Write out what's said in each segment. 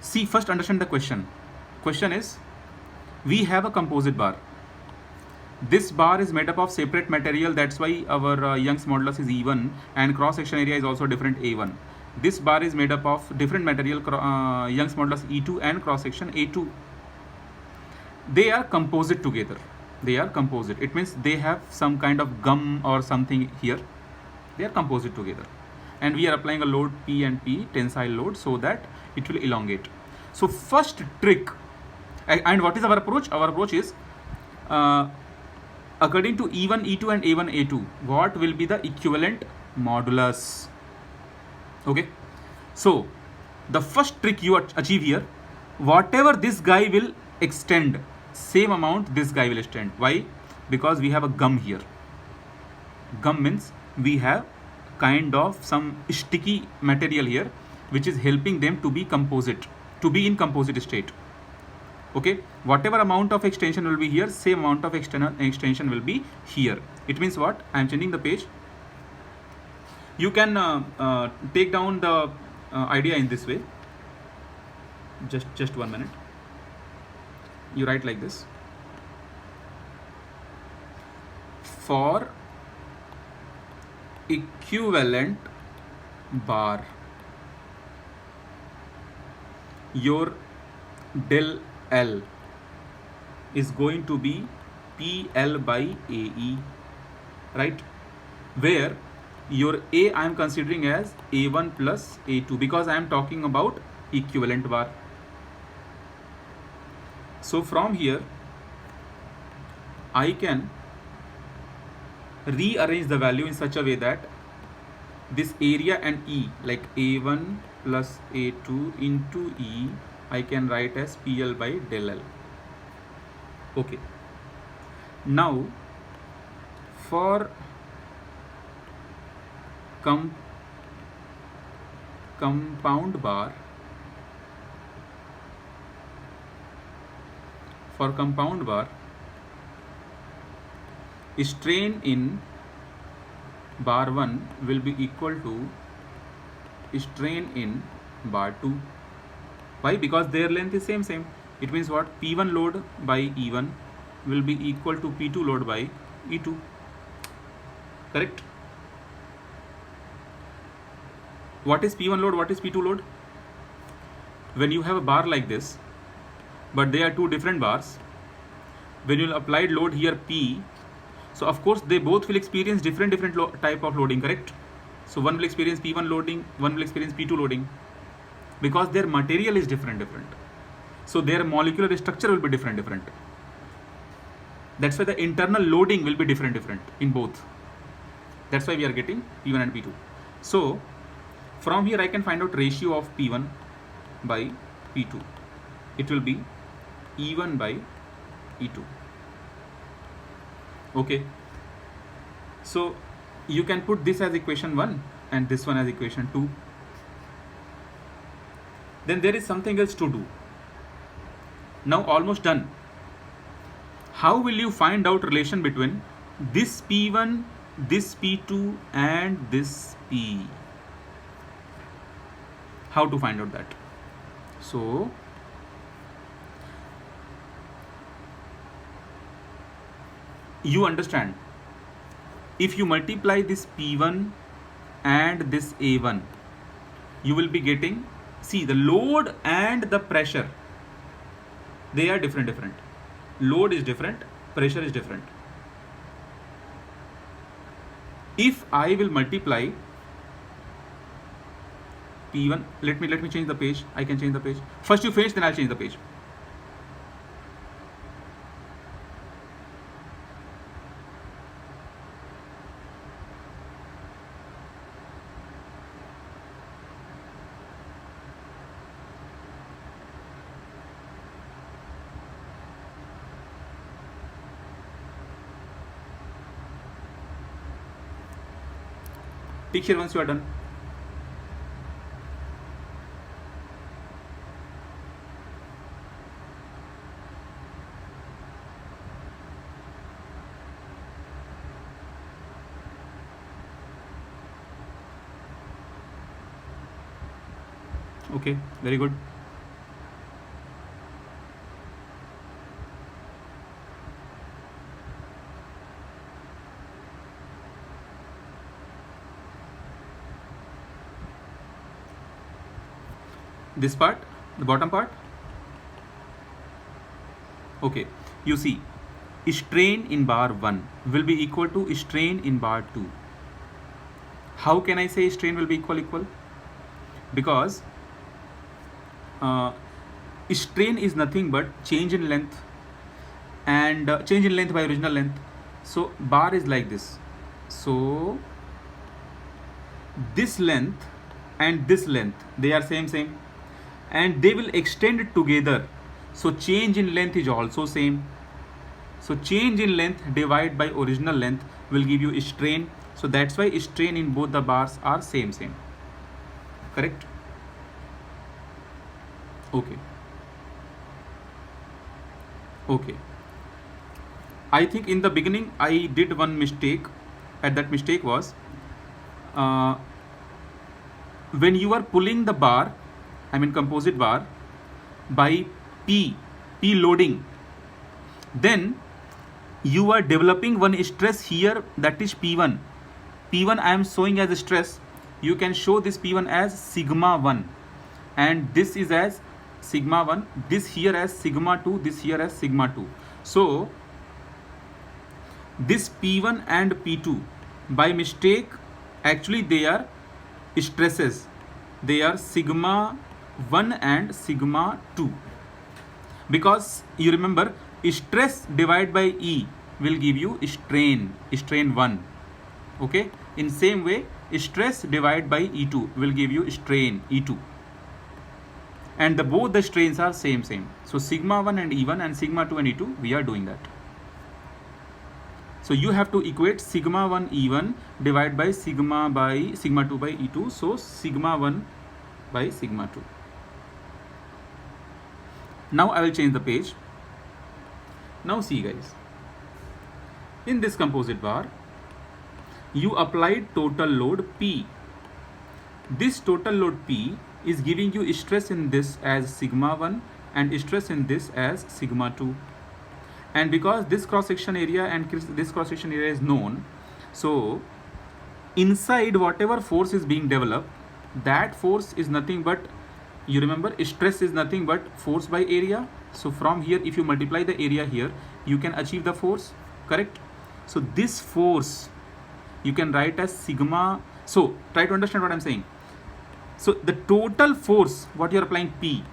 See, first understand the question. Question is, we have a composite bar. This bar is made up of separate material. That's why our Young's modulus is E1 and cross section area is also different A1. This bar is made up of different material, Young's modulus E2 and cross section A2. They are composite together. They are composite. It means they have some kind of gum or something here. They are composite together. And we are applying a load P and P, tensile load, so that it will elongate. So first trick, and what is our approach? Our approach is, according to E1, E2 and A1, A2, what will be the equivalent modulus? Okay. So the first trick you achieve here, whatever this guy will extend, same amount this guy will extend. Why? Because we have a gum here. Gum means we have kind of some sticky material here which is helping them to be composite, to be in composite state. Okay, whatever amount of extension will be here, same amount of extension will be here. It means what? I am changing the page. You can take down the idea in this way. Just 1 minute. You write like this. For equivalent bar, your del L is going to be PL by AE, right? Where your A I am considering as A1 plus A2 because I am talking about equivalent bar. So from here, I can rearrange the value in such a way that this area and E, like A1 plus A2 into E, I can write as PL by del L. Okay. Now, for compound bar, strain in bar 1 will be equal to strain in bar 2. Why? Because their length is same. It means what? P1 load by E1 will be equal to P2 load by E2. Correct? What is P1 load? What is P2 load? When you have a bar like this, but they are two different bars, when you apply load here P, so of course they both will experience different type of loading, correct? So one will experience P1 loading, one will experience P2 loading, because their material is different. So their molecular structure will be different. That's why the internal loading will be different in both. That's why we are getting P1 and P2. So from here I can find out ratio of P1 by P2. It will be E1 by E2. Okay. So you can put this as equation 1 and this one as equation 2. Then there is something else to do. Now almost done. How will you find out relation between this P1, this P2 and this P? How to find out that? So you understand, if you multiply this P1 and this A1, you will be getting, see, the load and the pressure, they are different. Load is different, pressure is different. If I will multiply P1, let me change the page. I can change the page. First you finish, then I'll change the page. Tick here once you are done. Okay, very good. This part, the bottom part. Okay, you see, strain in bar 1 will be equal to strain in bar 2. How can I say strain will be equal? Because strain is nothing but change in length, and change in length by original length. So bar is like this. So this length and this length, they are same, and they will extend together. So change in length is also same. So change in length divided by original length will give you strain. So that's why strain in both the bars are same. Correct? Okay. I think in the beginning I did one mistake, and that mistake was uh, when you are pulling the bar, I mean composite bar, by P loading, then you are developing one stress here, that is P1. I am showing as a stress. You can show this P1 as sigma 1, and this is as sigma 1, this here as sigma 2, this here as sigma 2. So this P1 and P2 by mistake, actually they are stresses. They are sigma 1 and sigma 2, because you remember stress divided by E will give you strain 1. Okay, in same way stress divided by E2 will give you strain E2, and both the strains are same. So sigma 1 and E1 and sigma 2 and E2, we are doing that. So you have to equate sigma 1 E1 divided by sigma 2 by E2. So sigma 1 by sigma 2. Now I will change the page. Now see guys, in this composite bar, you applied total load P. This total load P is giving you stress in this as sigma 1 and stress in this as sigma 2. And because this cross section area and this cross section area is known, so inside whatever force is being developed, that force is nothing but, you remember, stress is nothing but force by area. So from here, if you multiply the area here, you can achieve the force. Correct? So this force you can write as sigma. So try to understand what I'm saying. So the total force what you are applying P,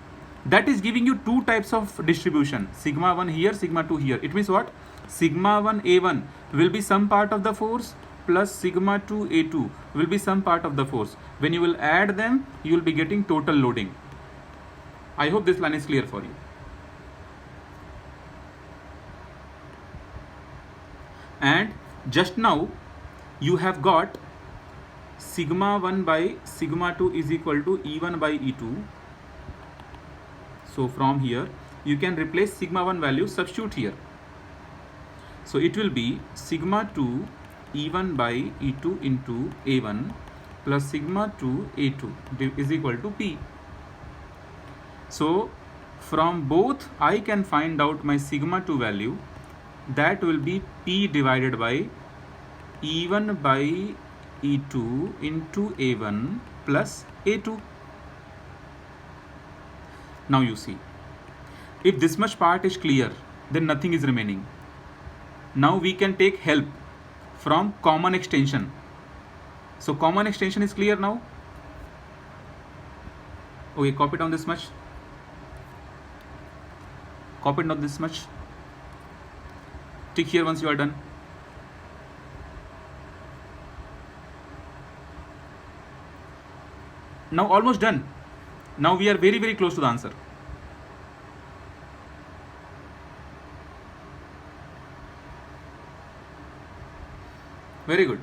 that is giving you two types of distribution, sigma 1 here, sigma 2 here. It means what? Sigma 1 A1 will be some part of the force plus sigma 2 A2 will be some part of the force. When you will add them, you will be getting total loading. I hope this line is clear for you. And just now you have got sigma 1 by sigma 2 is equal to E1 by E2. So from here you can replace sigma 1 value, substitute here. So it will be sigma 2 E1 by E2 into A1 plus sigma 2 A2 is equal to P. So from both I can find out my sigma 2 value, that will be P divided by E1 by E2 into A1 plus A2. Now you see, if this much part is clear, then nothing is remaining. Now we can take help from common extension. So common extension is clear now. Okay, copy down this much. Copy down this much. Tick here once you are done. Now almost done. Now we are very, very close to the answer. Very good.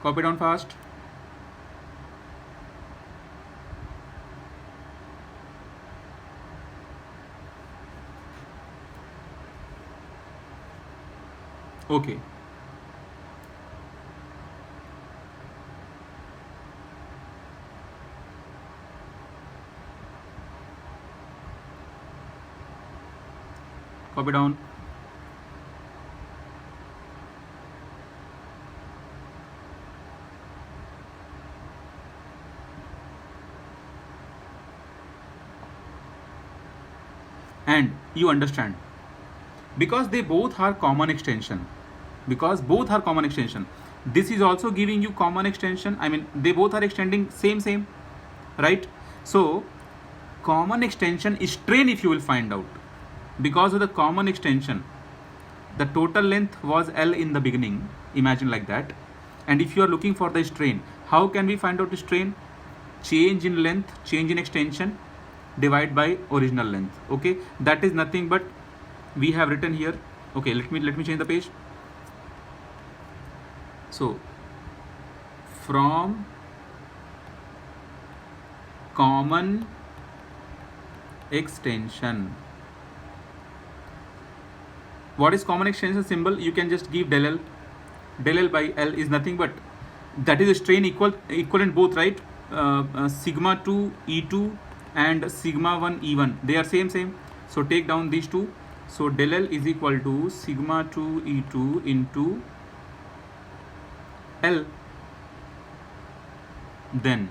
Copy down fast. Okay. copy down. And you understand, because they both are common extension, this is also giving you common extension. I mean, they both are extending same, right? So common extension is strain. If you will find out, because of the common extension, the total length was L in the beginning, imagine like that. And if you are looking for the strain, how can we find out the strain? Change in length, change in extension, divide by original length. Okay, that is nothing but we have written here. Okay, let me change the page. So from common extension, what is common extension symbol? You can just give del L. Del L by L is nothing but, that is a strain equivalent both, right? Sigma 2 E2 and sigma 1 E1, they are same. So take down these two. So del L is equal to sigma 2 E2 into L. Then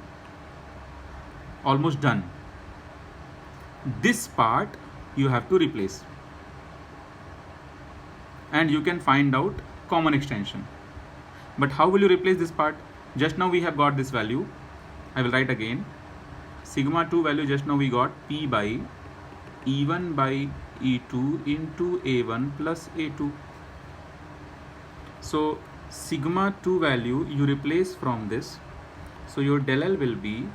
almost done. This part you have to replace, and you can find out common extension. But how will you replace this part? Just now we have got this value. I will write again. Sigma 2 value just now we got P by E1 by E2 into A1 plus A2. So sigma 2 value you replace from this. So your del L will be,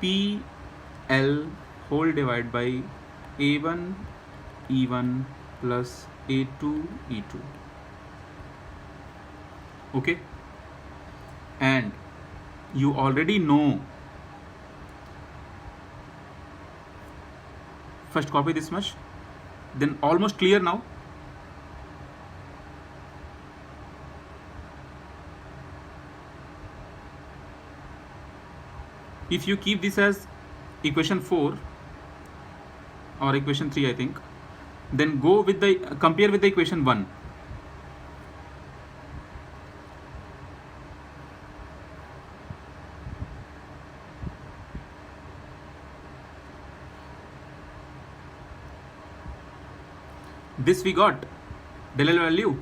PL whole divided by A1 E1 plus A2 E2. Okay, and you already know, first copy this much, then almost clear now. If you keep this as equation 4 or equation 3, I think, then go with the, compare with the equation 1. This we got del L value,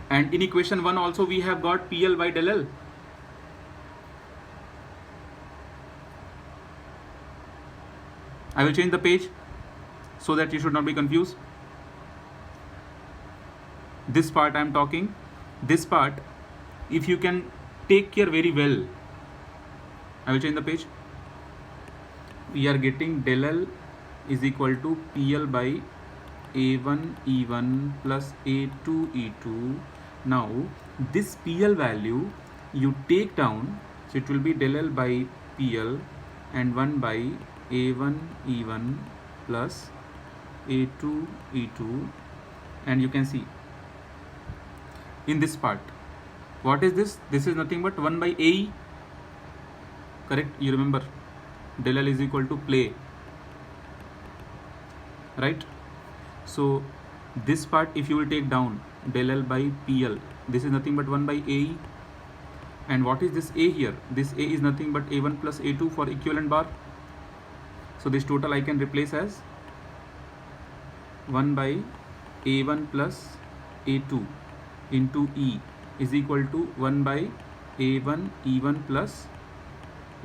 and in equation 1 also we have got PL by del L. I will change the page so that you should not be confused. This part I am talking, this part, if you can take care very well, I will change the page. We are getting del L is equal to PL by A1 E1 plus A2 E2. Now this PL value you take down, so it will be del L by PL and 1 by A1 E1 plus A2 E2, and you can see in this part, what is this? This is nothing but 1 by AE, correct? You remember del L is equal to play, right? So this part if you will take down del L by PL, this is nothing but 1 by AE, and what is this A here? This A is nothing but A1 plus A2 for equivalent bar. So this total I can replace as 1 by A1 plus A2 into E is equal to 1 by A1 E1 plus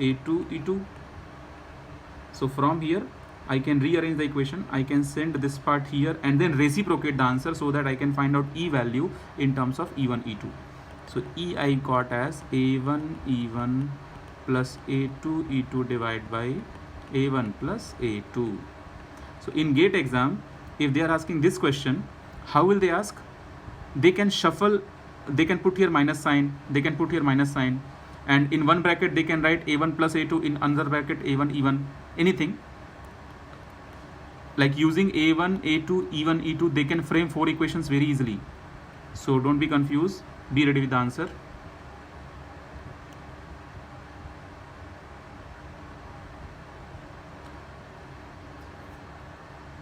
A2 E2. So from here I can rearrange the equation. I can send this part here and then reciprocate the answer so that I can find out E value in terms of E1 E2. So E I got as A1 E1 plus A2 E2 divided by A1 plus A2. So in GATE exam, if they are asking this question, how will they ask? They can shuffle, they can put here minus sign, they can put here minus sign, and in one bracket they can write A1 plus A2, in another bracket A1 E1, anything. Like using A1, A2, E1, E2, they can frame 4 equations very easily. So don't be confused, be ready with the answer.